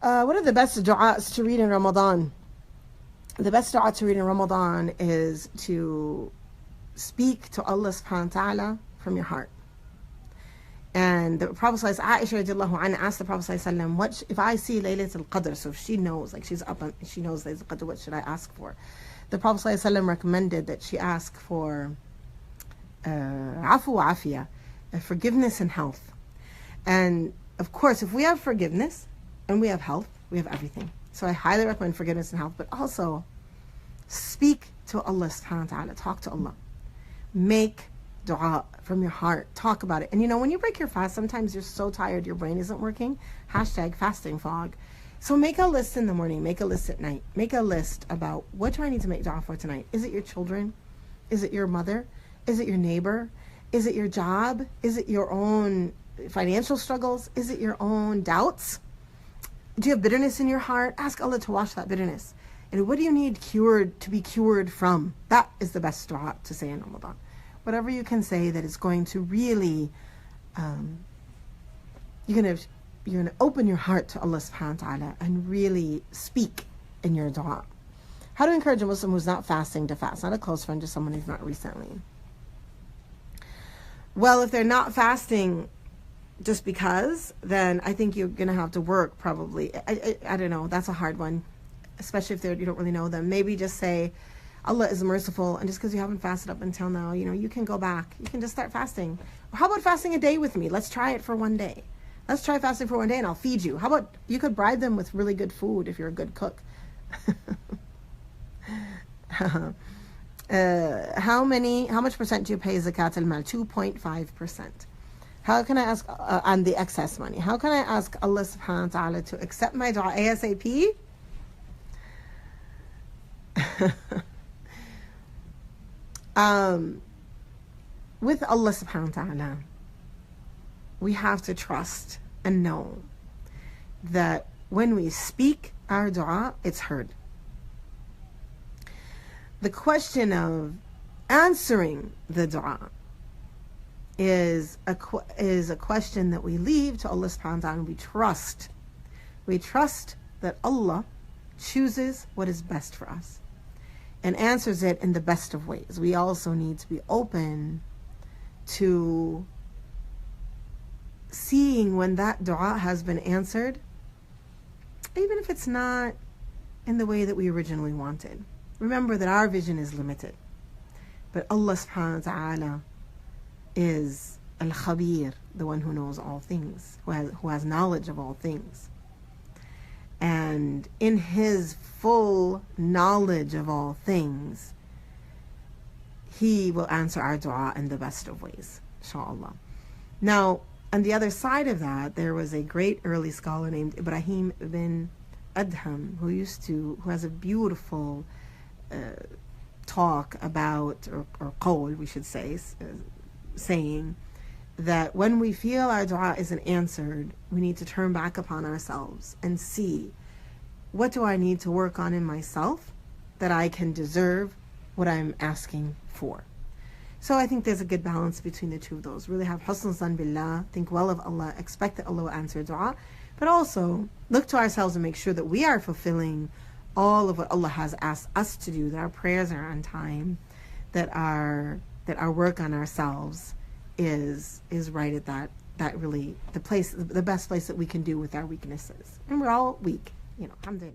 What are the best du'as to read in Ramadan? The best du'a to read in Ramadan is to speak to Allah subhanahu wa ta'ala from your heart. And the Prophet Aisha radiallahu anha asked the Prophet sallallahu, what if I see Laylatul Qadr? So if she knows, like she's up and she knows Laylatul Qadr, what should I ask for? The Prophet sallallahu recommended that she ask for afu wa afiyah, forgiveness and health. And of course, if we have forgiveness and we have health, we have everything. So I highly recommend forgiveness and health, but also speak to Allah subhanahu wa ta'ala, talk to Allah. Make dua from your heart, talk about it. And you know, when you break your fast, sometimes you're so tired, your brain isn't working. Hashtag fasting fog. So make a list in the morning, make a list at night. Make a list about what do I need to make dua for tonight? Is it your children? Is it your mother? Is it your neighbor? Is it your job? Is it your own financial struggles? Is it your own doubts? Do you have bitterness in your heart? Ask Allah to wash that bitterness. And what do you need cured, to be cured from? That is the best dua to say in Ramadan. Whatever you can say that is going to really, you're going to open your heart to Allah subhanahu wa ta'ala and really speak in your dua. How to encourage a Muslim who's not fasting to fast? Not a close friend, just someone who's not recently. Well, if they're not fasting just because, then I think you're going to have to work probably. I don't know. That's a hard one, especially if you don't really know them. Maybe just say, Allah is merciful, and just because you haven't fasted up until now, you know, you can go back. You can just start fasting. Or how about fasting a day with me? Let's try it for one day. Let's try fasting for one day and I'll feed you. How about you could bribe them with really good food if you're a good cook? How much percent do you pay zakat al-mal? 2.5%. How can I ask on the excess money? How can I ask Allah subhanahu wa ta'ala to accept my dua ASAP? With Allah subhanahu wa ta'ala, we have to trust and know that when we speak our dua, it's heard. The question of answering the dua is a question that we leave to Allah subhanahu wa ta'ala, and we trust. We trust that Allah chooses what is best for us and answers it in the best of ways. We also need to be open to seeing when that dua has been answered, even if it's not in the way that we originally wanted. Remember that our vision is limited, but Allah subhanahu wa ta'ala is al-khabir, the one who knows all things, who has knowledge of all things. And in His full knowledge of all things, He will answer our dua in the best of ways, inshallah. Now, on the other side of that, there was a great early scholar named Ibrahim ibn Adham, who has a beautiful talk about, or qawl, we should say, saying that when we feel our dua isn't answered, we need to turn back upon ourselves and see, what do I need to work on in myself that I can deserve what I'm asking for? So I think there's a good balance between the two of those. Really have husn zan billah, think well of Allah, expect that Allah will answer dua, but also look to ourselves and make sure that we are fulfilling all of what Allah has asked us to do, that our prayers are on time, that our work on ourselves is right at that really the best place that we can do with our weaknesses. And we're all weak, alhamdulillah.